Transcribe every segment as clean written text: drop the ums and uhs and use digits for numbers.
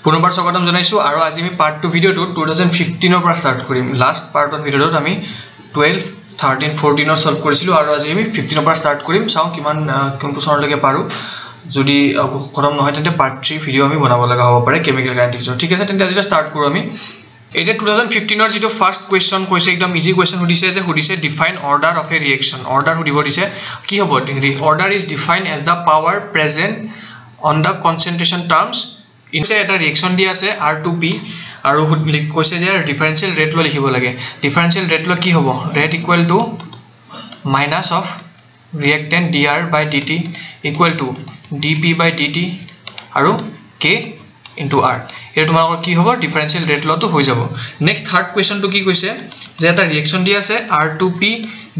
পুনৰবাৰ স্বাগতম জনাইছো আৰু আজি আমি পাৰ্ট 2 ভিডিওটো 2015 ৰ পৰা ষ্টাৰ্ট কৰিম লাষ্ট পাৰ্ট 1 ভিডিওটো আমি 12 13 14 ৰ সলভ কৰিছিলো আৰু আজি আমি 15 ৰ পৰা ষ্টাৰ্ট কৰিম চাও কিমান কোনটো চনলৈকে পাৰো যদি খতম নহয় তেন্তে পাৰ্ট 3 ভিডিও আমি বনাব লগা হ'ব পাৰে কেমিক্যাল কাইনেটিক্সৰ ঠিক আছে তেন্তে আজি ষ্টাৰ্ট কৰো আমি এটা 2015 ৰ যেটো ফাৰ্স্ট কোৱেশ্চন কৈছে একদম ইজি কোৱেশ্চন সুধিছে define order of a reaction order সুধিব দিছে কি হ'ব order is defined as the power present on the concentration terms ইনসে এটা ৰিঅ্যাকশন দি আছে R2P আৰু কৈছে যে ডিফাৰেন্সিয়েল ৰেট ল লিখিব লাগে ডিফাৰেন্সিয়েল ৰেট ল কি হ'ব rate equal to minus of reactant dr by dt equal to dp by dt আৰু k into r এটা তোমালোকৰ কি হ'ব ডিফাৰেন্সিয়েল ৰেট লটো হৈ যাব নেক্সট থাৰ্ড কোৱেশ্চনটো কি কৈছে যে এটা ৰিঅ্যাকশন দি আছে R2P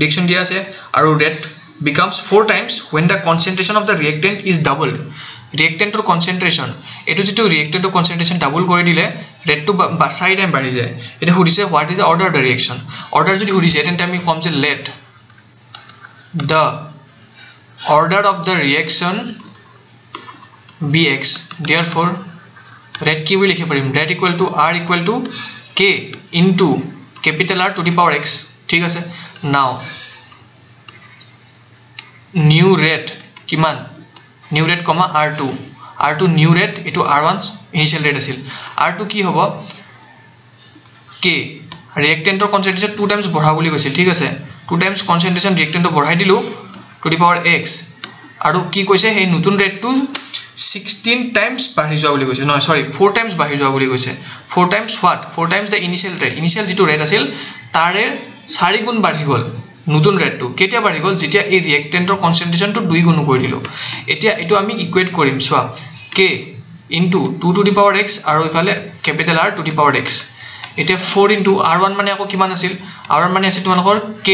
ৰিঅ্যাকশন দি আছে আৰু rate becomes 4 times when the concentration of the reactant is doubled reactant or concentration eto jitu reactant or concentration double kore dile rate to side time bari jay eta hudise what is the order of the reaction order jodi hudise then time come je let the order of the reaction be x therefore rate ki bhi likhe parim rate equal to r equal to k into capital R to the power x thik ase now new rate kiman new rate comma r2 new rate eto r1 initial rate asil r2 ki hobo k reactant or concentration 2 times बढ़ा বুলি কৈছিল ঠিক আছে 2 times concentration reactant बढ़ाই Dilu to the power x আৰু কি কৈছে এই নতুন ৰেট টু 16 times বাঢ়ি যোৱা বুলি কৈছে নহয় সৰি 4 times বাঢ়ি যোৱা বুলি কৈছে 4 times what 4 times the initial যেটো ৰেট আছিল তাৰে 4 গুণ বাঢ়ি গল নতুন ৰেট টু কেতিয়া বাঢ়ি গল যেতিয়া এই ৰিঅ্যাকটেন্টৰ কনসেন্ট্ৰেশন টু 2 গুণ কৰি দিলো এতিয়া এটো আমি ইকুৱেট কৰিম সোৱা k into 2 to the power x আৰু ইফালে capital R to the power x এতিয়া 4 into r1 মানে আকৌ কিমান আছিল r1 মানে আছিল তোমালোকৰ k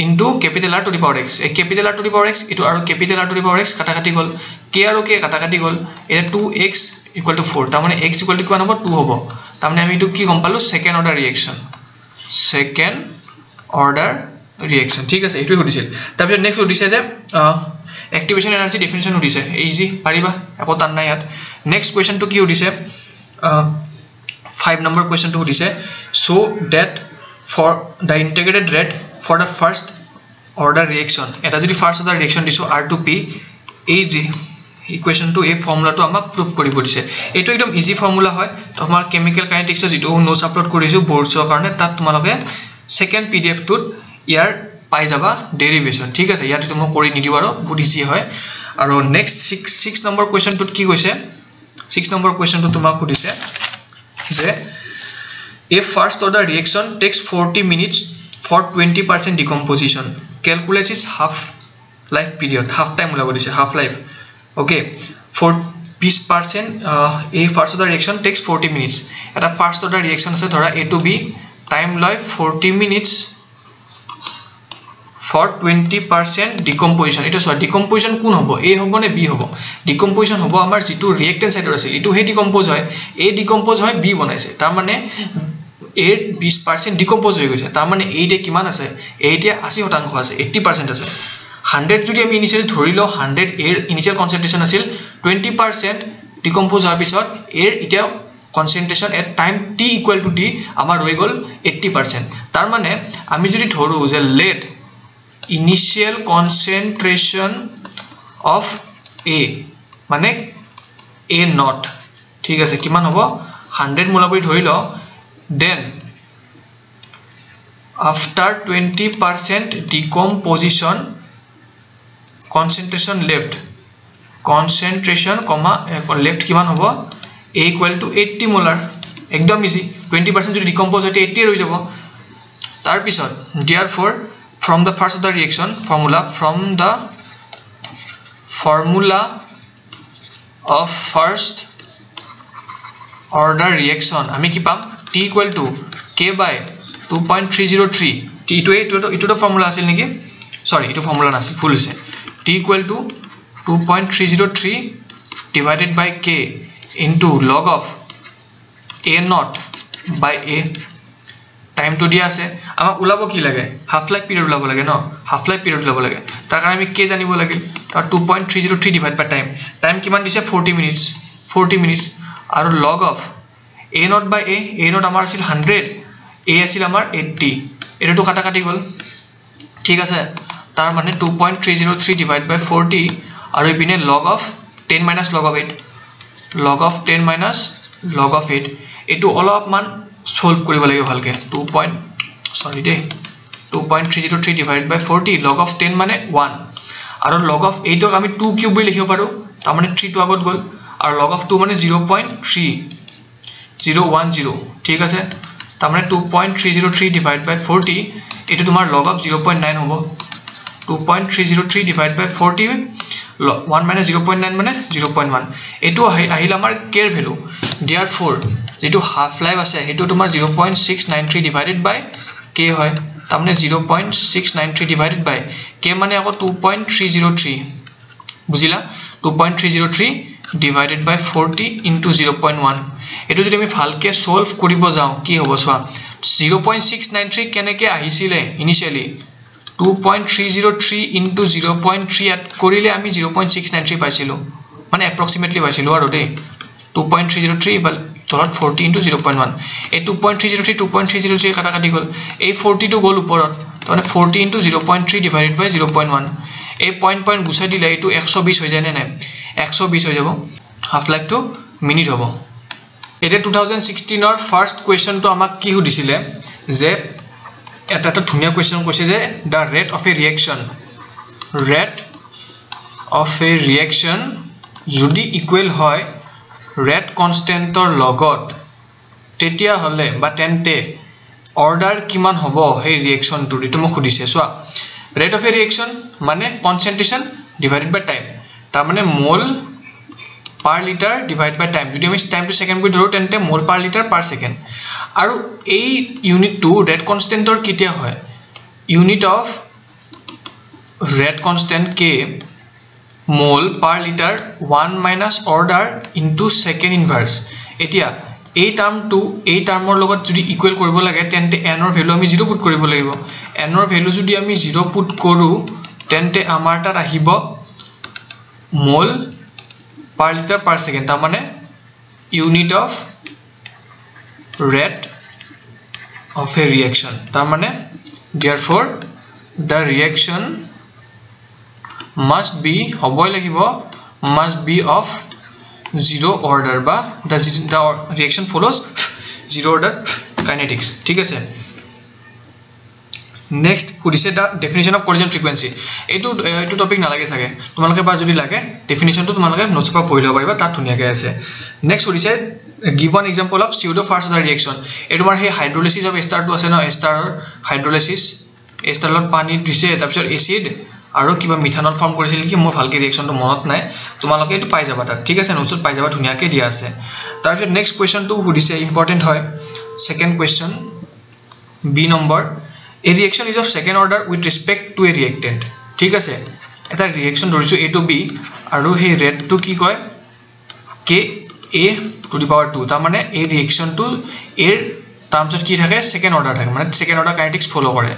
into capital R to the power x এই capital R to the power x এটো আৰু capital R to the power x কাটা কাটি গল k আৰু k কাটা কাটি গল এটা 2x equal to 4 তাৰ মানে x equal to কিমান হ'ব 2 হ'ব তাৰ মানে আমি এটো কি গম পালো সেকেন্ড অৰ্ডাৰ reaction ঠিক আছে এটো হদিছিল তাৰপিছত নেক্সট হদিছে যে অ্যাক্টিভেশন এনাৰ্জি ডেফিনিশন হদিছে ইজি পাৰিবা একো টান নাই ইয়াত নেক্সট কোৱেশ্চন টু কি হদিছে 5 নম্বৰ কোৱেশ্চন টু হদিছে so that for the integrated rate for the first order reaction এটা যদি ফার্স্ট অর্ডার রিঅ্যাকশন দিছো R2P এই যে ইকুয়েশন টু এই ফর্মুলাটো আমাক প্রুফ কৰিব দিছে এটো একদম ইজি ফৰ্মুলা হয় তোমাৰ কেমিক্যাল কাইনেটিক্সৰ যেটো নোটস আপলোড কৰিছো বৰ্ডছৰ কাৰণে তাত তোমালোকে সেকেন্ড PDF টুত ইয়াৰ পাই যাবা ডেৰিভেশন ঠিক আছে ইয়াত তুমি কৰি নিদিও আৰু বহুত ইজি হয় আৰু নেক্সট 6 নম্বৰ কোৱেশ্চন টুত কি কৈছে 6 নম্বৰ কোৱেশ্চন টু তোমাক সুধিছে যে a first order reaction takes 40 minutes for 20% decomposition calculate its half life period half time ওলাব দিছে half life okay for 20% a first order reaction takes 40 minutes এটা first order reaction আছে ধৰা a to b time লয় 40 minutes for 20% decomposition এটা so decomposition কোন হ'ব a হ'ব নে b হ'ব decomposition হ'ব আমাৰ যেটো reactant side আছে এটো হে ডিকম্পোজ হয় a ডিকম্পোজ হয় b বনাইছে তাৰ মানে a 20% ডিকম্পোজ হৈ গৈছে তাৰ মানে এইতে কিমান আছে এইতে 80% আছে 80% আছে 100 যদি আমি ইনিশিয়ালি ধৰি লও 100 এৰ ইনিশিয়াল কনসেন্ট্ৰেশন আছিল 20% ডিকম্পোজ হোৱাৰ পিছত এৰ এতিয়া concentration at time t equal to t আমাৰ হৈ গল 80% তাৰ মানে আমি যদি ধৰো যে let initial concentration of a মানে a not ঠিক আছে কিমান হ'ব 100 মোলাবৰি ধৰি ল then after 20% decomposition concentration left concentration comma left কিমান হ'ব a equal to 80 molar একদম ইজি 20% যদি ডিকম্পোজ হয় 80 হৈ যাব তাৰ পিছত therefore from the first of the reaction formula of first order reaction আমি কি পাম t equal to k by 2.303 t to formula আছিল নেকি sorry এটো formula নাছিল ফুল হৈছে t equal to 2.303 divided by k into log of a naught by a time to dia আছে আমাক উলাব কি লাগে হাফ লাইফ পিরিয়ড উলাব লাগে ন হাফ লাইফ পিরিয়ড উলাব লাগে তাৰ কাৰণে আমি কে জানিব লাগিল 2.303 ডিভাইড বাই টাইম কিমান দিছে 40 মিনিটস আৰু log of a naught by a naught আমাৰ আছিল 100 a আছিল আমাৰ 80 এটো কাটা কাটি গল ঠিক আছে তাৰ মানে 2.303 divided by 40 আৰু ইপিনে log of 10 minus log of 8 log of 10 minus log of 8 এটো অলপমান সলভ কৰিব লাগিব ভালকে 2.303 divided by 40 log of 10 মানে 1 আৰু log of 8 ক আমি 2 কিউব বুলি লিখিব পাৰো তাৰ মানে 3 টো আগত গল আৰু log of 2 মানে 0.3010 ঠিক আছে তাৰ মানে 2.303 divided by 40 এটো তোমাৰ log of 0.9 হ'ব 2.303 divided by 40 1 minus 0.9 মানে 0.1 এটো আহিল আমাৰ k এৰ ভ্যালু therefore যেটো হাফ লাইফ আছে হেতু তোমাৰ 0.693 divided by k হয় তাৰ মানে 0.693 divided by k মানে আকৌ 2.303 বুজিলা 2.303 divided by 40 into 0.1 এটো যদি আমি ভালকে সলভ কৰিব যাও কি হ'ব সোৱা 0.693 কেনেকে আহিছিলে ইনিশিয়ালি 2.303 into 0.3 এড কৰিলে আমি 0.693 পাইছিলো মানে approximately পাইছিলো আৰু দে 2.303 বাল তলত 40 into 0.1 এই 2.303 কাটা কাটি গল এই 42 গল উপৰত মানে 40 into 0.3 divided by 0.1 এই পয়েন্ট গুছাই দিলে এটো 120 হৈ যায় নে নাই 120 হৈ যাব হাফ লাইফ টু মিনিট হ'ব এটা 2016 ৰ ফার্স্ট কোয়েশ্চন তো আমাক কি সুধিছিলে যে এটা ধুনিয়া কোয়েশ্চন কৈছে যে the rate of a reaction যদি ইকুৱেল হয় rate constant ৰ লগত তেতিয়া হলে বা তেন্তে অৰ্ডাৰ কিমান হ'ব এই ৰিঅ্যাকশন টু এটো মোক সুধিছে সোৱা rate of a reaction মানে concentration divided by time তাৰ মানে মোল per liter divided by time যদি আমি time to second কৰি ধৰো তেন্তে মোল per liter per second আৰু এই ইউনিট টু rate constant ৰ কিতিয়া হয় unit of rate constant k mole per liter 1 minus order into second inverse এতিয়া এই টাৰ্মৰ লগত যদি ইকুৱেল কৰিব লাগে তেন্তে n ৰ ভ্যালু আমি 0 পুট কৰিব লাগিব n ৰ ভ্যালু যদি আমি 0 পুট কৰো তেন্তে আমাৰ তাত আহিব মোল per liter per second তাৰ মানে unit of rate of a reaction তাৰ মানে therefore the reaction must be of zero order বা the reaction follows zero order kinetics ঠিক আছে next সুধিছে the definition of collision frequency এটো টপিক নালাগে সাগে তোমালকে বা যদি লাগে ডেফিনিশন তো তোমালকে নোটস পা পঢ়িব পাৰিবা তাত ধুনিয়াকে আছে next সুধিছে give one example of pseudo fast order reaction এটো মাৰ হে হাইড্ৰোলাইসিস অফ এস্টাৰ তো আছে ন এস্টাৰৰ হাইড্ৰোলাইসিস এস্টাৰত পানী দিছে তাৰপিছত এসিড আৰু কিবা মিথানল ফৰ্ম কৰিছিল কি মোৰ ভালকে ৰিঅ্যাকশন তো মনত নাই তোমালকে এটো পাই যাবা তাত ঠিক আছে নোটছত পাই যাবা ধুনিয়াকে দিয়া আছে তাৰপিছত নেক্সট কোৱেশ্চন তো সুধিছে ইম্পৰ্টেন্ট হয় second question b number a reaction is of second order with respect to a reactant ঠিক আছে এটা ৰিঅ্যাকশন ধৰিছো a to b আৰু হে ৰেট টু কি কয় k a to the power 2 তাৰ মানে এই ৰিঅ্যাকশন টু এৰ টাৰ্মছত কি থাকে সেকেন্ড অৰ্ডাৰ থাকে মানে সেকেন্ড অৰ্ডাৰ কাইনেটিক্স ফলো কৰে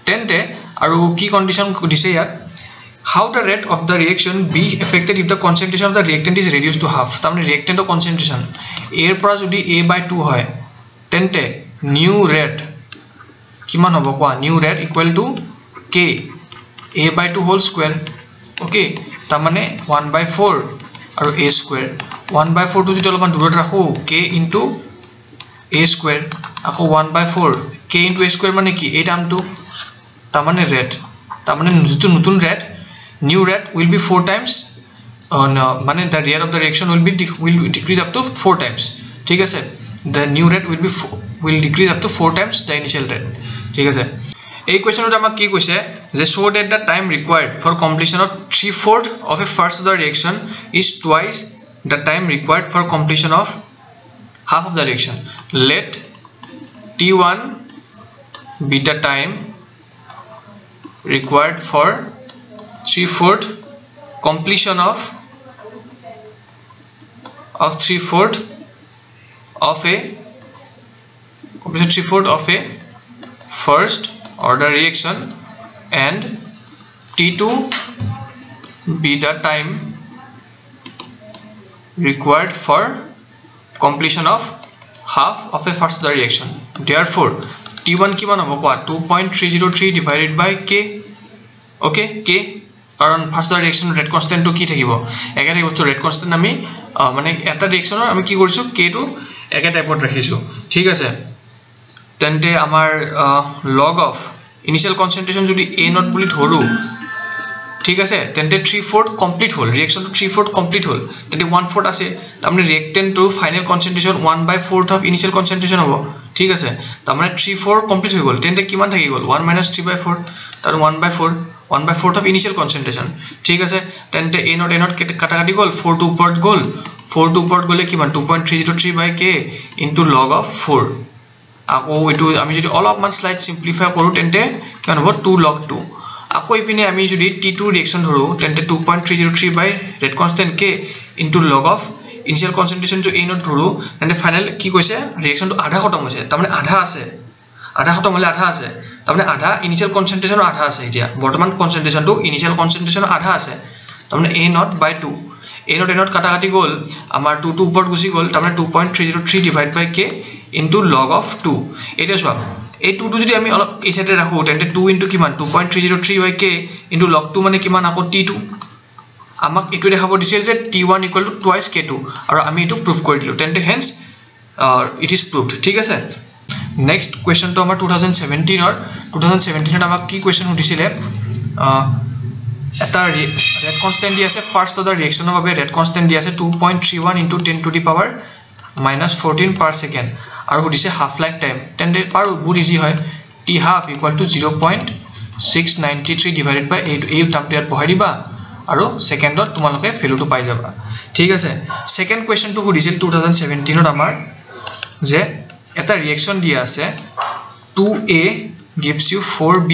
তেন্তে আৰু কি কন্ডিশন দিছে ইয়াত how the rate of the reaction be affected if the concentration of the reactant is reduced to half তাৰ মানে reactant concentration এৰ পৰা যদি a/2 হয় তেন্তে new rate কিমান হ'ব কোৱা new rate equal to k a/2 whole square okay তাৰ মানে 1/4 আৰু a square 1/4 to যদি অলপমান দূৰত ৰাখো k into a square আকৌ 1/4 k into a square মানে কি এই টার্মটো তাৰ মানে rate তাৰ মানে যেটো নতুন rate new rate will be 4 times মানে the rate of the reaction will decrease up to 4 times ঠিক আছে the new rate will decrease up to 4 times the initial rate ঠিক আছে এই কোৱেশ্চনত আমাক কি কৈছে যে show that the time required for completion of 3/4 of a first order reaction is twice the time required for completion of half of the reaction let t1 be the time required for 3/4 completion of 3/4 of a first order reaction and t2 be the time required for completion of half of a first order reaction. Therefore T1 কিমান হ'ব কোৱা 2.303 divided by k. okay k কাৰণ first order reaction rate constant টু কি থাকিব একে থাকিব তো ৰেট কনস্ট্যান্ট আমি মানে এটা ৰিঅ্যাকচনৰ আমি কি কৰিছো k টু একে টাইপত ৰাখিছো ঠিক আছে তেন্তে আমাৰ log of initial concentration যদি a not বুলি ধৰো ঠিক আছে তেন্তে 3/4 কমপ্লিট হল ৰিঅ্যাকচন টু 3/4 কমপ্লিট হল তেন্তে 1/4 আছে তাৰমানে ৰিঅ্যাকটেন্ট টু ফাইনাল কনসেন্ট্ৰেশন 1/4 অফ ইনিশিয়াল কনসেন্ট্ৰেশন হ'ব ঠিক আছে তাৰমানে 3/4 কমপ্লিট হৈ গল তেন্তে কিমান থাকি গল 1 - 3/4 তাৰ 1/4 অফ ইনিশিয়াল কনসেন্ট্ৰেশন ঠিক আছে তেন্তে a not কাটা কাটি গল 4 টু ওপৰত গল 4 টু ওপৰত গলে কিমান 2.303/k ইনটু log of 4 আকৌ এটো আমি যদি অলপমান স্লাইড সিম্পলিফাই কৰো তেন্তে কিমান হ'ব 2 log 2 আকৌ ইপিনে আমি যদি t2 ৰিঅ্যাকচন ধৰো তেন্তে 2.303 by rate constant k into log of initial concentration to a not ধৰো তেন্তে ফাইনাল কি কৈছে ৰিঅ্যাকচন টু আধা খতম হৈছে তাৰমানে আধা আছে আধা খতম হলে আধা আছে তাৰমানে আধা ইনিশিয়াল কনসেন্ট্ৰেশন আধা আছে এতিয়া বৰ্তমান কনসেন্ট্ৰেশন টু ইনিশিয়াল কনসেন্ট্ৰেশন আধা আছে তাৰমানে a not by 2 a not কাটা কাটি গল আমাৰ 2 টু ওপৰত গুছি গল তাৰমানে 2.303 divide by k into log of 2 এটা চোৱা এই 2 টু যদি আমি অলপ এই সাইডে ৰাখো তেন্তে 2 ইনটু কিমান 2.303/k ইনটু log 2 মানে কিমান আকৌ t2 আমাক এটো দেখাব দিছিল যে t1 equal to twice k2 আৰু আমি এটো প্ৰুফ কৰি দিলো তেন্তে হেন্স ইট ইজ প্ৰুভড ঠিক আছে নেক্সট কোৱেশ্চন তো আমাৰ 2017 আমাক কি কোৱেশ্চন সুধিছিলে এটা ৰেট কনস্ট্যান্ট দি আছে ফাৰ্স্ট অৰ্ডাৰ ৰিঅ্যাকচনৰ বাবে ৰেট কনস্ট্যান্ট দি আছে 2.31 into 10 to the power -14 per second আৰু সুধিছে হাফ লাইফ টাইম তেন্তে পাৰো বহুত ইজি হয় t half equal to 0.693 divided by 8 এই টাৰ্মটো ইয়াত বহাই দিবা আৰু সেকেন্ডত তোমালোকে ভ্যালুটো পাই যাবা ঠিক আছে সেকেন্ড কোৱেশ্চনটো সুধিছিল 2017 ত আমাৰ যে এটা ৰিঅ্যাকচন দিয়া আছে 2a gives you 4b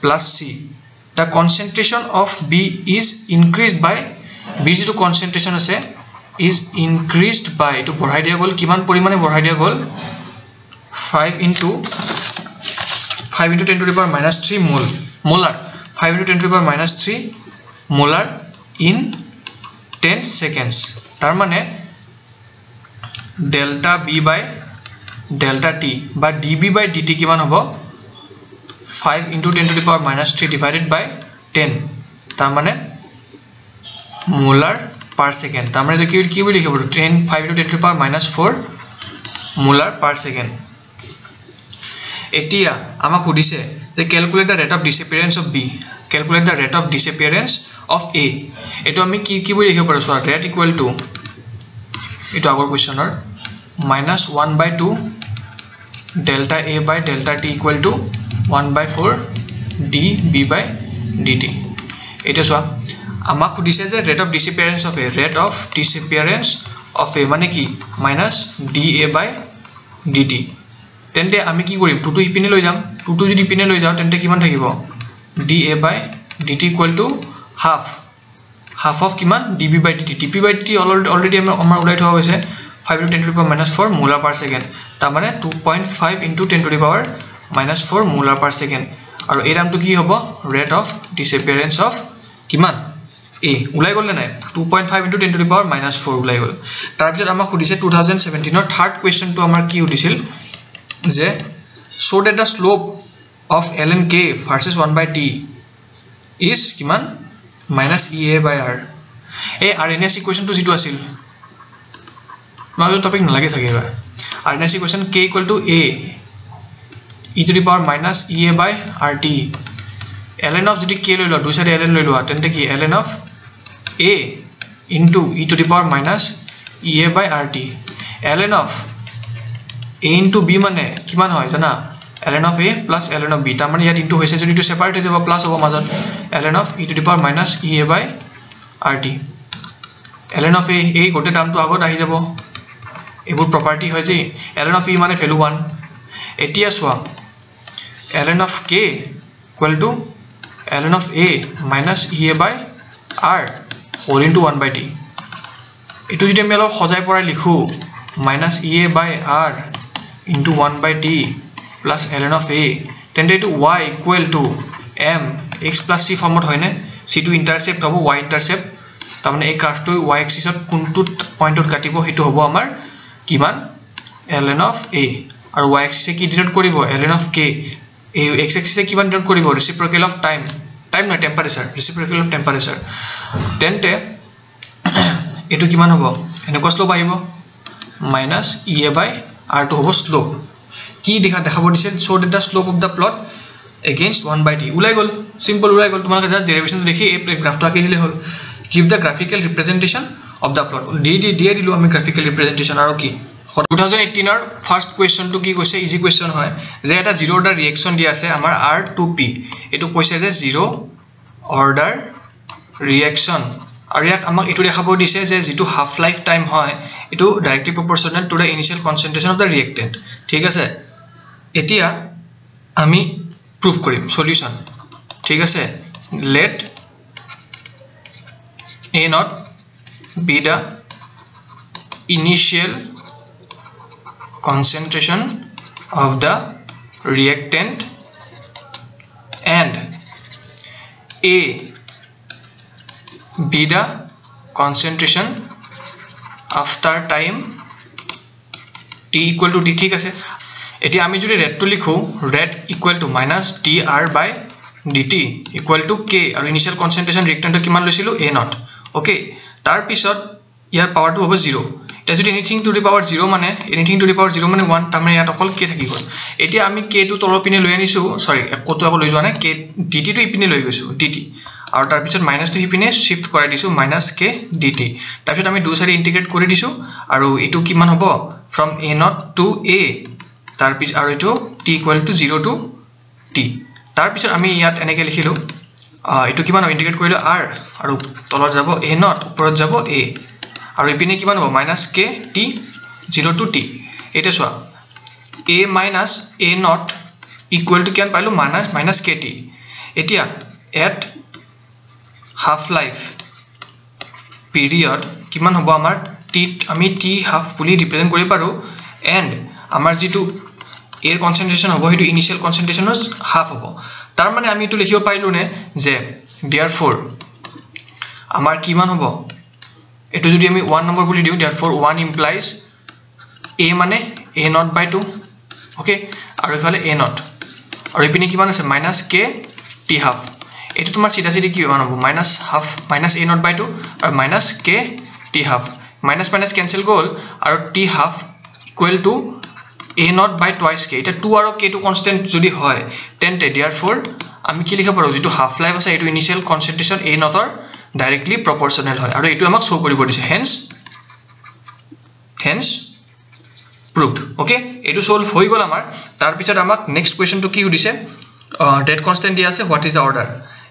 plus c the concentration of b is increased by b to concentration আছে is increased by to বঢ়াই দিয়া গল কিমান পৰিমাণে বঢ়াই দিয়া গল 5 into 10 to the power -3 molar 5 into 10 to the power -3 molar in 10 seconds তাৰ মানে delta b by delta t বা db by dt কিমান হ'ব 5 into 10 to the power -3 divided by 10 তাৰ মানে molar per second তাৰ মানে কি বুলি লিখিব 5 into 10 to the power -4 molar per second এতিয়া আমাক সুধিছে যে calculate the rate of disappearance of b calculate the rate of disappearance of a এটো আমি কি বুলি লিখিব পাৰো সো ৰেট ইকুৱেল টু এটো আগৰ কোৱেশ্চনৰ -1/2 delta a by delta t equal to 1/4 db by dt এটা সো আমাক সুধিছে যে ৰেট অফ ডিসএপিয়ারেন্স অফ a মানে কি -da by dt তেন্তে আমি কি কৰিম 2 ইপিনে লৈ যাম 2 যদি ইপিনে লৈ যাও তেন্তে কিমান থাকিব da by dt equal to half of কিমান db by dt অলৰেডি আমাৰ উলাই থোৱা হৈছে 5 into 10 to the power -4 molar per second তাৰ মানে 2.5 into 10 to the power -4 molar per second আৰু এই নামটো কি হ'ব ৰেট অফ ডিসএপিয়ারেন্স অফ কিমান a উলাই গল নাই 2.5 into 10 to the power -4 উলাই গল তাৰ পিছত আমাক সুধিছে 2017 ৰ থাৰ্ড কোৱেশ্চনটো আমাৰ কি সুধিছিল যে show that the slope of ln k versus 1/t is কিমান -ea by r এই RNS ইকুৱেশ্যনটো যেটো আছিল মাজৰ টপিক নালাগে চাগে এবাৰ RNS equation k equal to a e to the power -ea by rt ln of যদি k লৈ লও দুই সাইডে ln লৈ লও তেন্তে কি ln of a into e to the power -ea by rt ln of a into b মানে কিমান হয় জানা ln of a plus ln of b তাৰ মানে ইয়াত ইনটু হৈছে যদি টু সেপাৰেট হৈ যাব প্লাস হ'ব মাজত ln of e to the power -ea by rt ln of a এই গোটে টাৰ্মটো আগত আহি যাব এবোৰ প্ৰপাৰ্টি হয় যে ln of e মানে ভ্যালু 1 এতিয়া সোৱা ln of k equal to ln of a -ea by r whole into 1/t এটো যদি আমি অলপ সজাই পৰাই লিখো -ea by r into 1/t plus ln of a তেন্তে এটো y equal to m x plus c ফৰ্মত হয়নে c টো ইন্টাৰসেপ্ট হ'ব y ইন্টাৰসেপ্ট তাৰ মানে এই কাৰ্ভটো y এক্সিছত কোনটো পইণ্টত কাটিব হেতু হ'ব আমাৰ কিমান ln of a আৰু y axis কি ডিনোট কৰিব ln of k এই x axis কিমান ডিনোট কৰিব reciprocal of time নহয় temperature reciprocal of temperature তেন্তে এটো কিমান হ'ব এনেকুৱা স্লোপ আহিব minus ea by r to হ'ব slope কি দেখাব দিছিল show that the slope of the plot against 1 by t উলাই গল simple উলাই গল তোমালোকে জাস্ট ডেৰিভেশন দেখি এই গ্ৰাফটো আঁকি দিলে হ'ল give the graphical representation of the plot দিয়ে দিলো আমি graphical representation আৰু কি 2018 ৰ ফার্স্ট কোয়েশ্চন টু কি কৈছে ইজি কোয়েশ্চন হয় যে এটা জিরো অর্ডার রিঅ্যাকশন দি আছে আমাৰ r2p এটো কৈছে যে জিৰো অৰ্ডাৰ ৰিঅ্যাকশন আৰু ইয়াক আমাক এটো দেখাব দিছে যে যেটো হাফ লাইফ টাইম হয় এটো directly proportional to the initial concentration of the reactant ঠিক আছে এতিয়া আমি প্ৰুফ কৰিম সলিউশন ঠিক আছে let a not be the initial concentration of the reactant and a be the concentration after time t equal to d ঠিক আছে এতিয়া আমি যদি red to লিখো red equal to minus dr by dt equal to k আৰু initial concentration reactant কিমান লৈছিলো a not okay তাৰ পিছত ইয়াৰ পাৱাৰ টু হ'ব 0 এটা যদি এনিথিং টু দি পাৱাৰ 0 মানে এনিথিং টু দি পাৱাৰ 0 মানে 1 তাৰ মানে ইয়াত অকল k থাকি গল এতিয়া আমি k টু তলৰ পিনে লৈ আনিছো সৰি কত আকৌ লৈ যোৱা নাই k dt টু ইপিনে লৈ গৈছো dt আৰু তাৰ পিছত মাইনাস টু ইপিনে শিফট কৰাই দিছো -k dt তাৰ পিছত আমি দুই সাইড ইন্টিগ্ৰেট কৰি দিছো আৰু এটো কিমান হ'ব from a not to a তাৰ পিছত আৰু এটো t equal to 0 to t তাৰ পিছত আমি ইয়াত এনেকৈ লিখিলো এটো কিমান ইন্টিগ্ৰেট কৰিলো r আৰু তলত যাব a not ওপৰত যাব a আৰু ইপিনে কিমান হ'ব -k t 0 to t এটা সোয়া a minus a not equal to কিমান পাইলো -k t এতিয়া at half life period কিমান হ'ব আমাৰ t আমি t half বুলি ৰিপ্ৰেজেন্ট কৰিব পাৰো and আমাৰ যেটো এৰ কনসেন্ট্ৰেশন হ'ব হেতু ইনিশিয়াল কনসেন্ট্ৰেশনৰ হাফ হ'ব তাৰ মানে আমি এটো লিখিব পাইলো নে যে therefore আমাৰ কিমান হ'ব এটো যদি আমি 1 নম্বৰ বুলি দিও therefore 1 implies a মানে a not by 2 ওকে আৰু ইফালে a not আৰু ইপিনে কিমান আছে -k t half এটো তোমাৰ সিধা সিধি কি মান হ'ব -half -a not by 2 আৰু -k t half minus cancel গল আৰু t half equal to a not by twice k এটা 2 আৰু k to constant যদি হয় তেন্তে therefore আমি কি লিখিব পাৰো যেটো হাফ লাইফ আছে এটো ইনিশিয়াল কনসেন্ট্ৰেশন a not ৰ ডাইৰেক্টলি প্ৰপৰচনেল হয় আৰু এটো আমাক শো কৰিব দিছে hence proved ওকে এটো সলভ হৈ গল আমাৰ তাৰ পিছত আমাক নেক্সট কোৱেশ্চন টু কি দিছে red constant দিয়া আছে what is the order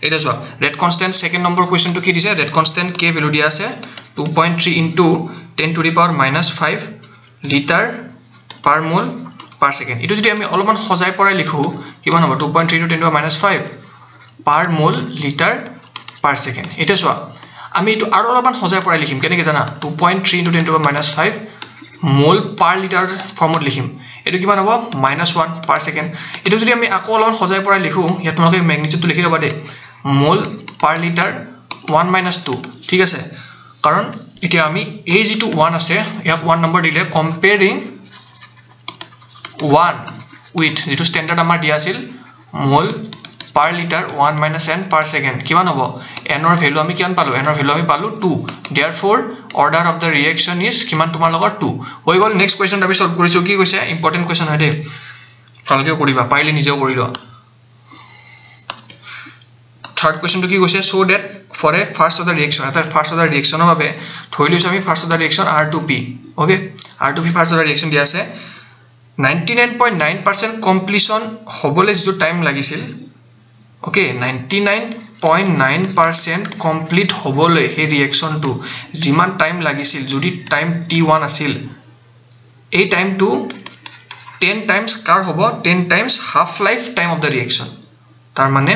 এটা চোৱা red constant second number question টু কি দিছে red constant k ভ্যালু দিয়া আছে 2.3 into 10 to the power -5 liter per mole per second এটো যদি আমি অলপমান সজাই পৰাই লিখো কিমান হ'ব 2.3 to 10 to the power -5 per mole liter per second এটা চোৱা আমি এটো আৰু অলপমান সজাই পৰাই লিখিম কেনেকৈ জানা 2.3 into 10 to the power -5 mole per liter ফৰ্মত লিখিম এটো কিমান হ'ব -1 per second এটো যদি আমি আকৌ অলপমান সজাই পৰাই লিখো ইয়াত তোমালোকে ম্যাগনিটিউডটো লিখি লবা দে mole per liter 1 - 2 ঠিক আছে কাৰণ এতিয়া আমি এই যেটো 1 আছে ইয়াক 1 নম্বৰ দিলে কম্পেয়াৰিং 1 with যেটো স্ট্যান্ডাৰ্ড আমাৰ দিয়া আছিল mole per liter 1 - n per second কিমান হ'ব n ৰ ভ্যালু আমি কিমান পালো n ৰ ভ্যালু আমি পালো 2 therefore order of the reaction is কিমান তোমাৰ লগত 2 হৈ গল নেক্সট কোৱেশ্চন আমি সলভ কৰিছো কি কৈছে ইম্পৰ্টেন্ট কোৱেশ্চন হয় দে ভালকৈ কৰিবা পাৰিলে নিজেও কৰি লোৱা থাৰ্ড কোৱেশ্চন টু কি কৈছে so that for a first order reaction এটা first order reaction ৰ বাবে ধৰি লৈছো আমি first order reaction r2p okay r2p first order reaction দিয়া আছে 99.9% completion হবলে যেটো টাইম লাগিছিল ওকে 99.9% কমপ্লিট হবলে হে ৰিঅ্যাকশন টু জিমান টাইম লাগিছিল যদি টাইম t1 আছিল এই টাইম টু 10 টাইমস কাৰ হ'ব 10 Times half life time of the reaction তাৰ মানে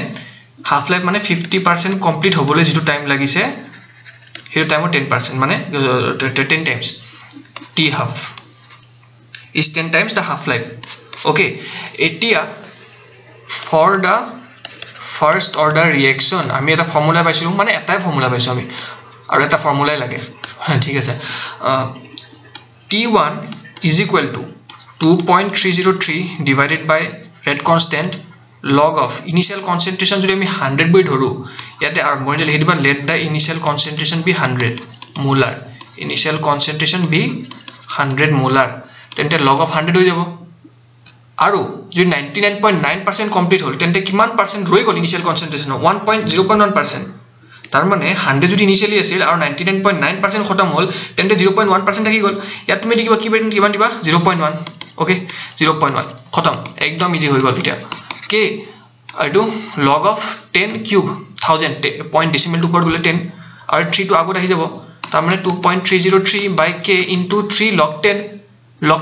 হাফ লাইফ মানে 50% কমপ্লিট হবলে যেটো টাইম লাগিছে হেটো টাইমত 10% মানে 10 Times t half is 10 times the half life okay etia for the first order reaction আমি এটা ফর্মুলা পাইছিলো মানে এটাই ফর্মুলা পাইছো আমি আৰু এটা ফর্মুলাই লাগে ঠিক আছে t1 is equal to 2.303 divided by rate constant log of initial concentration যদি আমি 100 বই ধৰো ইয়াতে আৰম্ভণিতে লিখি দিবা let the initial concentration be 100 molar initial concentration be 100 molar তেন্তে log of 100 হৈ যাব আৰু যদি 99.9% কমপ্লিট হ'ল তেন্তে কিমান পাৰ্সেন্ট ৰৈ গল ইনিশিয়াল কনসেন্ট্ৰেশন 1.0.1% তাৰ মানে 100 যদি ইনিশিয়ালি আছিল আৰু 99.9% খতম হ'ল তেন্তে 0.1% থাকি গল ইয়াত তুমি দেখিবা কিমান দিবা 0.1 ওকে 0.1 খতম একদম ইজি হৈ গল এটা কে আইটো log of 10 cube 1000 point decimal two ওপৰত গলে 10 আৰু 3 টো আগত আহি যাব তাৰ মানে 2.303 by k into 3 log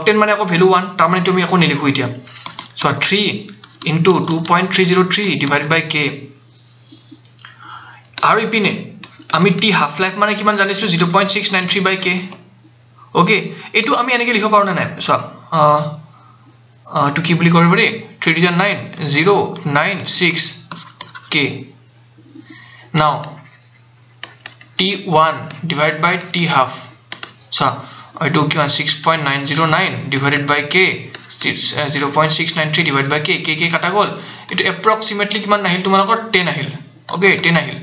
10 মানে আকৌ ভ্যালু 1 তাৰ মানে তুমি আকৌ নিলিখো এতিয়া so 3 into 2.303 divided by k আৰু ইপিনে আমি t half life মানে কিমান জানিছিলো 0.693 by k ওকে এটো আমি এনেকৈ লিখিব পাৰো না নাই সো to কি বুলি কৰিব ৰে 3 to 9 096 k now t1 divided by t half so to 6.909 divided by k 0.693 divided by k কাটা গল এটো approximately কিমান আহিল তোমালোকৰ 10 আহিল ওকে 10 আহিল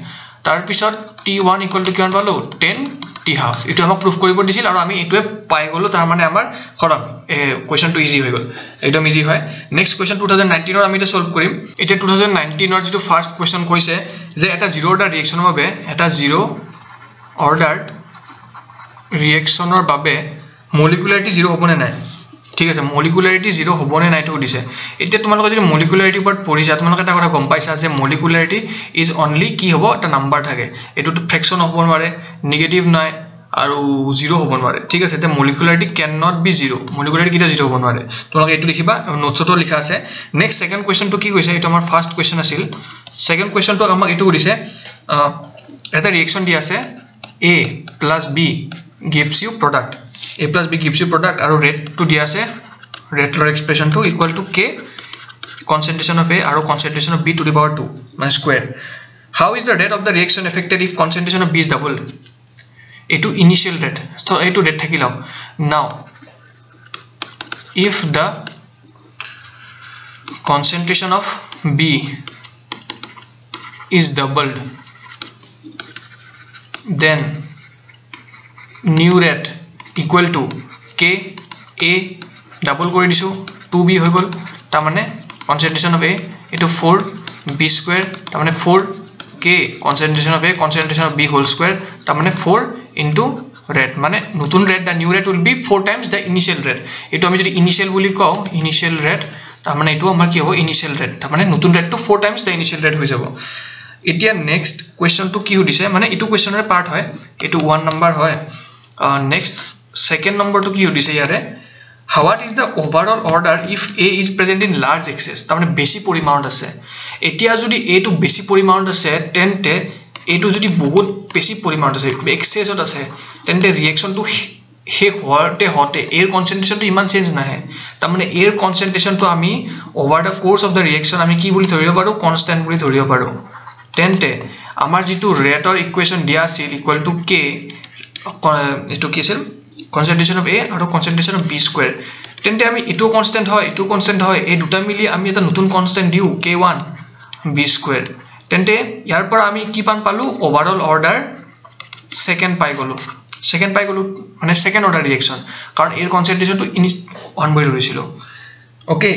তাৰ পিছত t1 equal to কিমান পালো 10 t half এটো আমাক প্রুফ কৰিব দিছিল আৰু আমি এটোৱে পাই গলো তাৰ মানে আমাৰ খৰম কোৱেশ্চন টো ইজি হৈ গল একদম ইজি হয় নেক্সট কোৱেশ্চন 2019 ৰ আমি এটা সলভ কৰিম এটা 2019 ৰ যেটো ফাৰ্স্ট কোৱেশ্চন কৈছে যে এটা জিৰো অৰ্ডাৰ ৰিঅ্যাকচনৰ বাবে এটা জিৰো অৰ্ডাৰ ৰিঅ্যাকচনৰ বাবে মলিকুলাৰিটি জিৰো হ'ব নে নাই ঠিক আছে মলিকুলাৰিটি জিৰো হ'ব নে নাই তো দিছে এতিয়া তোমালোক যদি মলিকুলাৰিটি ওপৰত পঢ়িছা তোমালোক এটা কথা গম পাইছা যে মলিকুলাৰিটি ইজ অনলি কি হ'ব এটা নাম্বাৰ থাকে এটো ফ্ৰেকশন হ'ব নোৱাৰে নেগেটিভ নাই আৰু জিৰো হ'ব নোৱাৰে ঠিক আছে তে মলিকুলাৰিটি ক্যান নট বি জিৰো মলিকুলাৰিটি কিটা জিৰো হ'ব নোৱাৰে তোমালোক এটো লিখিবা নোটছটো লিখা আছে নেক্সট সেকেন্ড কোৱেশ্চন টো কি কৈছে এটো আমাৰ ফাৰ্স্ট কোৱেশ্চন আছিল সেকেন্ড কোৱেশ্চন টো আমাক এটো দিছে এটা ৰিঅ্যাকচন দি আছে a plus b gives you product a plus b gives you product আৰু rate to দিয়া আছে rate ৰ expression to equal to k concentration of a আৰু concentration of b to the power 2 মানে square how is the rate of the reaction affected if concentration of b is doubled eto initial rate so eto rate থাকিলাও now if the concentration of b is doubled then new rate equal to k a double কৰি দিছো 2b হৈ গল তাৰ মানে concentration of a এটো 4 b square তাৰ মানে 4 k concentration of a concentration of b whole square তাৰ মানে 4 into rate মানে নতুন rate the new rate will be 4 times the initial rate এটো আমি যদি initial বুলি কও initial rate তাৰ মানে এটো আমাৰ কি হ'ব initial rate তাৰ মানে নতুন rate to 4 times the initial rate হৈ যাব এতিয়া নেক্সট কোৱেশ্চন টো কি হদিছে মানে এটো কোৱেশ্চনৰ পাৰ্ট হয় এটো 1 নম্বৰ হয় নেক্সট সেকেন্ড নম্বৰ টো কি হদিছে ইয়াৰে what is the overall order if a is present in large excess তাৰ মানে বেছি পৰিমাণত আছে এতিয়া যদি a টো বেছি পৰিমাণত আছে তেন্তে a টো যদি বহুত বেছি পৰিমাণত আছে এক্সেছত আছে তেন্তে ৰিঅ্যাকচন টো হে হতে এয়াৰ কনসেন্ট্ৰেশন টো ইমান চেঞ্জ নাহে তাৰ মানে এয়াৰ কনসেন্ট্ৰেশন টো আমি over the course of the reaction আমি কি বুলি ধৰিব পাৰো কনস্ট্যান্ট বুলি ধৰিব পাৰো তেন্তে আমাৰ যেটো ৰেটৰ ইকুৱেশন দিয়া আছিল ইকুৱেল টু k এটো কি আছিল concentration of a আৰু concentration of b square তেন্তে আমি এটো কনস্ট্যান্ট হয় এই দুটা মিলি আমি এটা নতুন কনস্ট্যান্ট দিও k1 b square তেন্তে ইয়াৰ পৰা আমি কি পালো ওভাৰঅল অৰ্ডাৰ সেকেন্ড পাই গলো মানে সেকেন্ড অৰ্ডাৰ ৰিঅ্যাকচন কাৰণ এৰ কনসেন্ট্ৰেশন টো 1 বই ৰৈছিল ওকে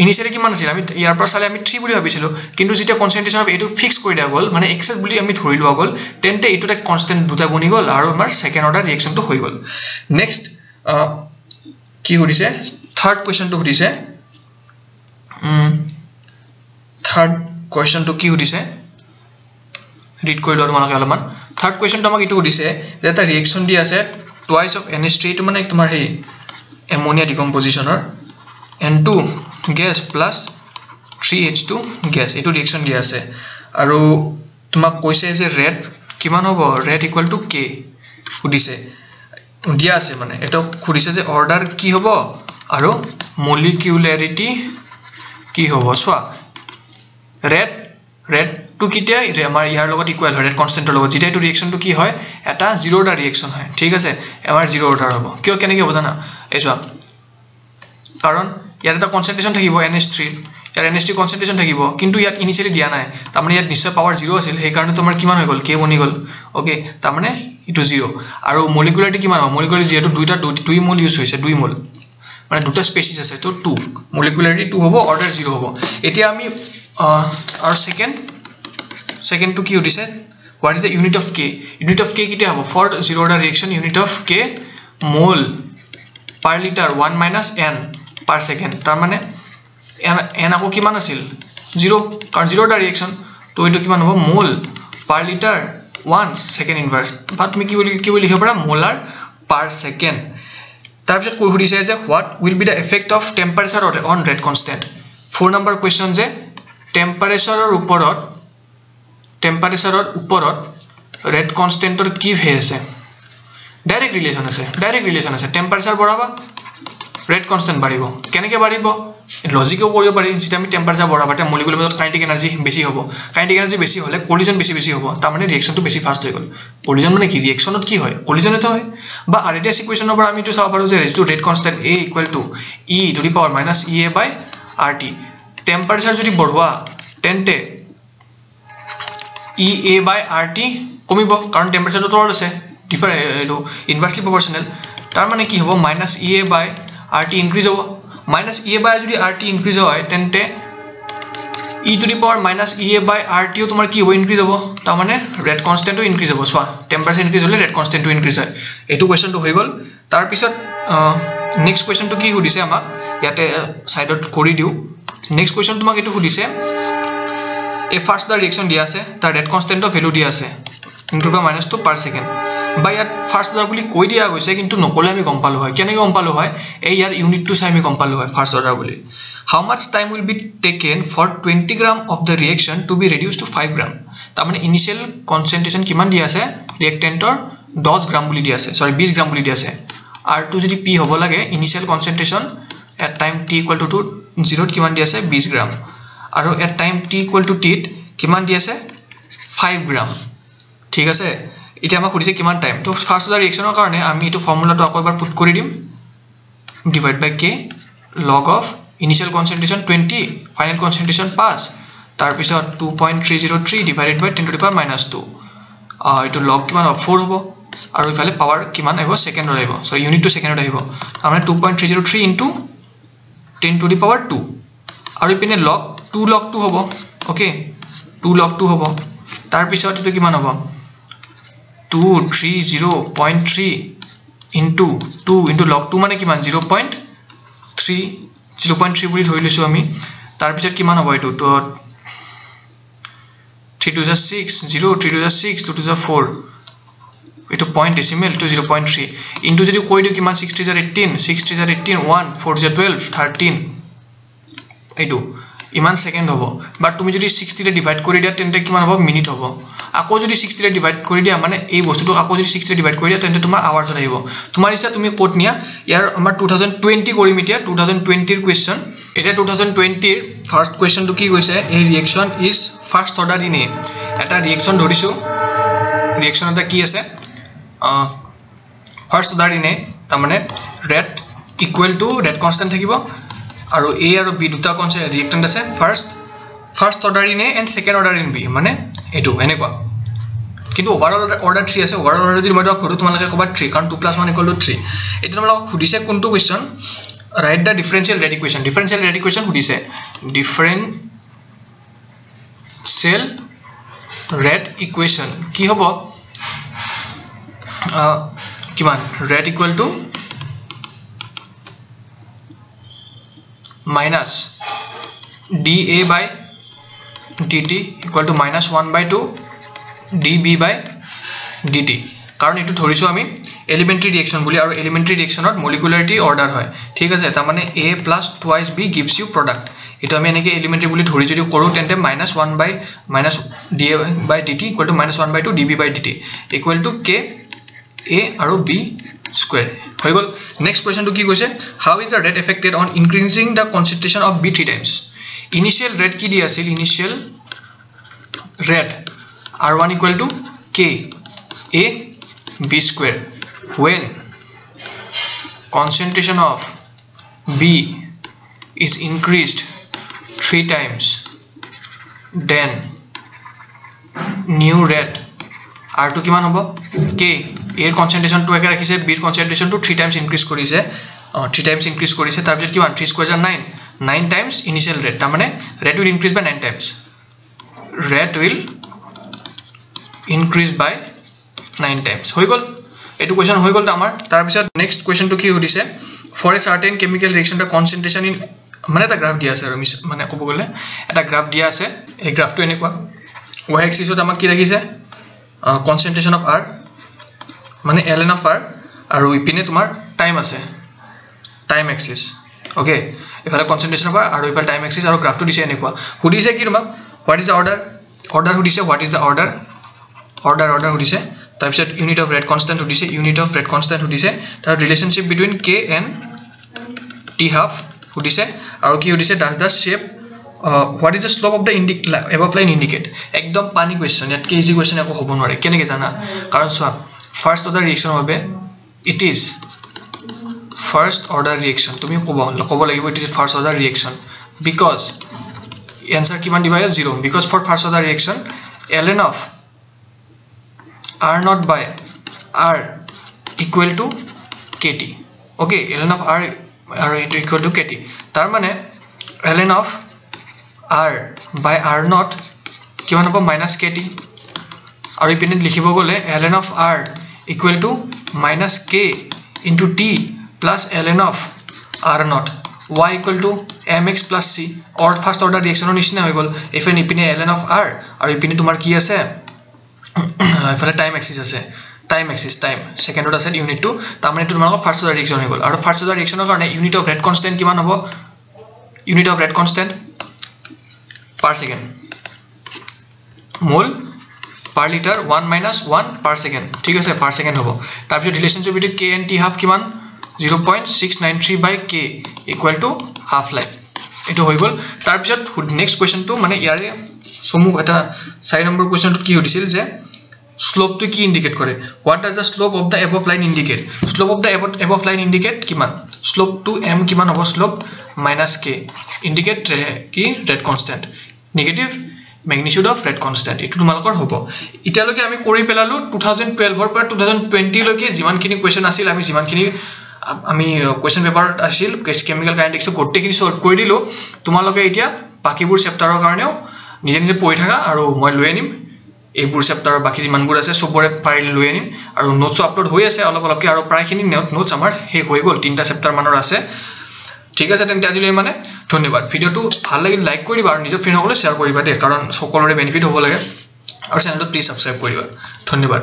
ইনিশিয়ালি কিমান আছিল আমি ইয়াৰ পৰা চালে আমি 3 বুলি ভাবিছিলো কিন্তু যেটা কনসেন্ট্ৰেশন অফ এটো ফিক্স কৰি দিয়া গল মানে এক্সেস বুলি আমি ধৰি লোৱা গল তেন্তে এটো এটা কনস্ট্যান্ট দুটা বনি গল আৰু আমাৰ সেকেন্ড অৰ্ডাৰ ৰিঅ্যাকচন টো হৈ গল নেক্সট কি হদিছে থাৰ্ড কোৱেশ্চন টো হদিছে থাৰ্ড কোৱেশ্চন টো কি হদিছে ৰিড কৰি লও তোমালোকে অলপমান থাৰ্ড কোৱেশ্চন টো আমাক এটো হদিছে যে এটা ৰিঅ্যাকচন দি আছে টুৱাইস অফ NH3 টো মানে তোমাৰ হে এমোনিয়া ডিকম্পোজিশনৰ N2 gas plus 3H2 gas এটো ৰিঅ্যাকচন দিয়া আছে আৰু তোমাক কৈছে যে ৰেট কিমান হ'ব ৰেট ইকুৱেল টু k খুদিছে দিয়া আছে মানে এটো খুদিছে যে অৰ্ডাৰ কি হ'ব আৰু মলিকিউলাৰিটি কি হ'ব সোৱা ৰেট টু কিটা আমাৰ ইয়াৰ লগত ইকুৱেল হয় ৰেট কনষ্টেন্টৰ লগত যেতিয়া এইটো ৰিয়েকচনটো কি হয় এটা জিৰ' অৰ্ডাৰ ৰিয়েকচন হয় ঠিক আছে আমাৰ জিৰ' অৰ্ডাৰ হ'ব কিয় কেনেকৈ হ'ব জানা এই চোৱা কাৰণ ইয়াত এটা কনচেন্ট্ৰেচন থাকিব NH3 ইয়াৰ NH3 কনচেন্ট্ৰেচন থাকিব কিন্তু ইয়াত ইনিশিয়ালি দিয়া নাই তাৰমানে ইয়াত নিশ্চয় পাৱাৰ 0 আছিল সেই কাৰণে তোমাৰ কিমান হৈ গ'ল k বনি গ'ল ওকে তাৰমানে ইটো 0 আৰু মলিকুলাৰিটি কিমান হ'ব মলিকুলাৰিটি যেটো দুই মোল ইউজ হৈছে 2 মোল মানে দুটা স্পেচিছ আছে তো 2 মলিকুলাৰিটি 2 হ'ব অৰ্ডাৰ 0 হ'ব এতিয়া আমি আৰু সেকেন্ড টু কি উঠিছে what is the unit of k কিটা হ'ব for zero order reaction unit of k mole per liter 1 minus n per second তাৰ মানে n আকৌ কিমান আছিল 0 কাৰণ 0 order reaction তো এটো কিমান হ'ব mole per liter 1 second inverse বা তুমি কি বুলি লিখিব পাৰা molar per second তাৰ পিছত কৈ সুধিছে যে what will be the effect of temperature on rate constant 4 number question যে টেম্পাৰেচাৰৰ ওপৰত ৰেট কনষ্টেন্টৰ কি হৈ আছে ডাইৰেক্ট ৰিলেচন আছে টেম্পাৰেচাৰ বঢ়াবা ৰেট কনষ্টেন্ট বাঢ়িব কেনেকৈ বাঢ়িব লজিকও কৰিব পাৰি যেতিয়া আমি টেম্পাৰেচাৰ বঢ়াবা তে মলিকুলাৰ মাজত কাইনেটিক এনাৰ্জি বেছি হ'ব কাইনেটিক এনাৰ্জি বেছি হ'লে কলিজন বেছি হ'ব তাৰ মানে ৰিয়েকচনটো বেছি ফাষ্ট হৈ গ'ল কলিজন মানে কি ৰিয়েকচনত কি হয় কলিজনতে হয় বা আৰএটিএস ইকুৱেশ্যনৰ পৰা আমি তো চাব পাৰো যে rate constant a = e to the power minus ea by rt temperature যদি বঢ়োৱা তেন্তে ea by rt কমিব কাৰণ টেম্পাৰেচাৰটো তলত আছে এটো ইনভাৰ্সলি প্ৰপৰ্শনাল তাৰ মানে কি হ'ব minus ea by rt increase হ'ব minus ea by যদি rt ইনক্ৰিজ হয় তেন্তে e to the power minus ea by rt ও তোমাৰ কি হ'ব ইনক্ৰিজ হ'ব তাৰ মানে ৰেট কনষ্টেন্টটো ইনক্ৰিজ হ'ব সোৱা টেম্পাৰেচাৰ ইনক্ৰিজ হ'লে ৰেট কনষ্টেন্টটো ইনক্ৰিজ হয় এটো কোৱেশ্চনটো হৈ গ'ল তাৰ পিছত নেক্সট কোৱেশ্চনটো কি সুধিছে আমাক ইয়াতে সাইডত কৰি দিও নেক্সট কোৱেশ্চন তোমাক এটো সুধিছে a first the reaction দিয়া আছে তাৰ ৰেট কনষ্টেন্টৰ ভ্যালু দিয়া আছে (2 per second বা ইয়াত ফাৰ্স্ট অৰ্ডাৰ বুলি কৈ দিয়া গৈছে কিন্তু নকলে আমি গম পালো হয় কেনেকৈ গম পালো হয় এই ইয়াৰ ইউনিটটো চাই আমি গম পালো হয় ফাৰ্স্ট অৰ্ডাৰ বুলি how much time will be taken for 20 gram of the reaction to be reduced to 5 gram তাৰ মানে ইনিশিয়াল কনসেন্ট্ৰেচন কিমান দিয়া আছে ৰিয়েক্টেন্টৰ 10 গ্ৰাম বুলি দিয়া আছে সৰি 20 গ্ৰাম বুলি দিয়া আছে r2 যদি p হ'ব লাগে ইনিশিয়াল কনসেন্ট্ৰেচন at time t = 0 কিমান দিয়া আছে 20 গ্ৰাম আৰু at time t = t কিমান দিয়া আছে 5 গ্ৰাম ঠিক আছে এটা আমাক সুধিছে কিমান টাইম তো ফাৰ্স্ট অৰ্ডাৰ ৰিয়েকচনৰ কাৰণে আমি এটো ফৰ্মুলাটো আকৌ এবাৰ পুট কৰি দিম divide by k log of initial concentration 20 final concentration 5 তাৰ পিছত 2.303 divided by 10 to the power minus 2 এটো log কিমান হ'ব 4 হ'ব আৰু ইফালে পাৱাৰ কিমান আহিব সেকেন্ডৰ আহিব সো ইউনিটটো সেকেন্ডত আহিব মানে 2.303 into 10 to the power 2 আৰু ইপিনে log 2 হ'ব ওকে 2 log 2 হ'ব তাৰ পিছত এটো কিমান হ'ব 230.3 into 2 into log 2 মানে কিমান 0.3 বুলি ধৰি লৈছো আমি তাৰ পিছত কিমান হ'ব এটো তো 3 to the 6 0 3 to the 6 2 to the 4 এটো পয়েন্ট ডেসিমেল to 0.3 into যদি কৈ দিও কিমান 6 to the 18 6 to the 18 1 4 to the 12 13 এটো ইমান সেকেন্ড হ'ব বাট তুমি যদি 60 ৰে ডিভাইড কৰি দিয়া তেন্তে কিমান হ'ব মিনিট হ'ব আকৌ যদি 60 ৰে ডিভাইড কৰি দিয়া মানে এই বস্তুটো আকৌ যদি 60 ৰে ডিভাইড কৰি দিয়া তেন্তে তোমাৰ আৱাৰ্স আহিব তোমাৰ ইচ্ছা তুমি কোড নিয়া ইয়াৰ আমাৰ 2020 কৰিম এতিয়া 2020 ৰ কোৱেশ্চন এটা 2020 ৰ ফাৰ্স্ট কোৱেশ্চনটো কি কৈছে এই reaction is first order in এটা ৰিয়েকচন ধৰিছো ৰিয়েকচন এটা কি আছে ফাৰ্স্ট অৰ্ডাৰ ইন তাৰ মানে rate equal to rate constant থাকিব আৰু a আৰু b দুটা কনসেপ্ট ৰিয়েক্টেন্ট আছে first order in a and second order in b মানে এটো এনেকুৱা কিন্তু ওভাৰঅল অৰ্ডাৰ 3 আছে ওভাৰঅল অৰ্ডাৰ যদি মই কৰো তোমালোকে কবা 3 কাৰণ 2 + 1 = 3 এটা তোমালোক খুদিছে কোনটো question write the differential rate equation খুদিছে ডিফাৰেন্সিয়েল ৰেট ইকুৱেশ্যন কি হ'ব কিমান rate equal to minus dA by dt equal to minus 1/2 dB by dt কাৰণ এটো ধৰিছো আমি এলিমেন্টাৰী ৰিয়েকচন বুলি আৰু এলিমেন্টাৰী ৰিয়েকচনত মলিকুলাৰিটি অৰ্ডাৰ হয় ঠিক আছে তাৰ মানে a plus twice b gives you product এটো আমি এনেকৈ এলিমেন্টাৰী বুলি ধৰি যদি কৰো তেন্তে minus 1 by minus dA by dt equal to minus 1/2 dB by dt equal to k a আৰু b square হৈ গল নেক্সট কোৱেশ্চনটো কি কৈছে how is the rate affected on increasing the concentration of b 3 times initial rate কি দি আছিল initial red R1 equal to K A B square when concentration of B is increased 3 times then new red R2 কিমান হ'ব K এর concentration to একে ৰাখিছে B এৰ concentration to 3 times increase কৰিছে 3 times increase কৰিছে তাৰ পিছত কিমান 3 square 9 times initial rate তাৰ মানে rate will increase by 9 times rate will increase by 9 times হৈ গল এটো কোৱেশ্চন হৈ গল আমাৰ তাৰ পিছত নেক্সট কোৱেশ্চনটো কি হৈছে for a certain chemical reaction the concentration in মানে এটা গ্ৰাফ দিয়া আছে আৰু মানে ক'ব গলে এটা গ্ৰাফ দিয়া আছে এই গ্ৰাফটো এনেকুৱা y axis ত আমাক কি ৰাখিছে concentration of R মানে ln of R আৰু ইপিনে তোমাৰ টাইম আছে টাইম axis okay এফালে concentration of R আৰু ইফালে টাইম axis আৰু গ্ৰাফটো দিছে এনেকুৱা সুধিছে কি তোমাক what is the order সুধিছে what is the order সুধিছে তাৰ পিছত unit of rate constant সুধিছে তাৰ relationship between K and T half সুধিছে আৰু কি সুধিছে does the shape what is the slope of the above line indicate একদম পানি কোৱেশ্চন ইয়াত কি ইজি কোৱেশ্চন একো হ'ব নোৱাৰে কেনেকে জানা কাৰণ চোৱা ফাৰ্স্ট অৰ্ডাৰ ৰিঅ্যাকচন হবে it is first order reaction তুমি ক'ব লাগিব it is first order reaction because answer কিমান দিবা 0 because for first order reaction ln of R naught by R equal to KT okay ln of R equal to KT তাৰ মানে ln of R by R naught কিমান হ'ব minus KT আৰু ইপিনে লিখিব গলে ln of R equal to minus K into T plus ln of R naught y equal to mx plus c or first order reaction নিচিনা হৈ গল ইফেন ইপিনে ln of R আৰু ইপিনে তোমাৰ কি আছে ইফালে টাইম axis আছে টাইম সেকেন্ডত আছে ইউনিট 2 তাৰ মানে তোমালোকৰ ফাৰ্স্ট অৰ্ডাৰ ৰিঅ্যাকচন হৈ গল আৰু ফাৰ্স্ট অৰ্ডাৰ ৰিঅ্যাকচনৰ কাৰণে ইউনিট অফ ৰেট কনস্ট্যান্ট কিমান হ'ব unit of rate constant per second mole per liter 1 minus 1 per second ঠিক আছে per second হ'ব তাৰ পিছত ৰিলেশনশিপ between K and T half কিমান 0.693 by K equal to half life এটো হৈ গল তাৰ পিছত নেক্সট কোৱেশ্চনটো মানে ইয়াৰে সমু এটা 4 নম্বৰ কোৱেশ্চনটো কি হৈছিল যে স্লোপ টু কি ইন্ডিকেট কৰে what does the slope of the above line indicate slope of the above line indicate কিমান slope to m কিমান হ'ব slope minus K indicate কি rate constant negative magnitude of rate constant এটো তোমালোকৰ হ'ব ইতিয়ালৈকে আমি কৰি পেলালো 2012 ৰ পৰা 2020 লৈকে যিমানখিনি কোৱেশ্চন আছিল আমি যিমানখিনি আমি কোৱেশ্চন পেপাৰ আছিল কেমিক্যাল কাইনেটিক্স গোটেইখিনি সলভ কৰি দিলো তোমালোকে এতিয়া বাকিবোৰ চেপ্টাৰৰ কাৰণেও নিজে নিজে পঢ়ি থাকা আৰু মই লৈ আনিম এইবোৰ চেপ্টাৰৰ বাকি যিমানবোৰ আছে সবৰে পাৰিলে লৈ আনিম আৰু নোটছ আপলোড হৈ আছে অলপকে আৰু প্ৰায়খিনি নোটছ আমাৰ হে হৈ গল তিনটা চেপ্টাৰ মানৰ আছে ঠিক আছে তেন্তে আজিলৈ মানে ধন্যবাদ ভিডিওটো ভাল লাগিল লাইক কৰিবা আৰু নিজৰ ফ্ৰেণ্ডসকলক শেয়াৰ কৰিবা দে কাৰণ সকলোৰে বেনিফিট হ'ব লাগে আৰু চেনেলটো প্লিজ সাবস্ক্ৰাইব কৰিবা ধন্যবাদ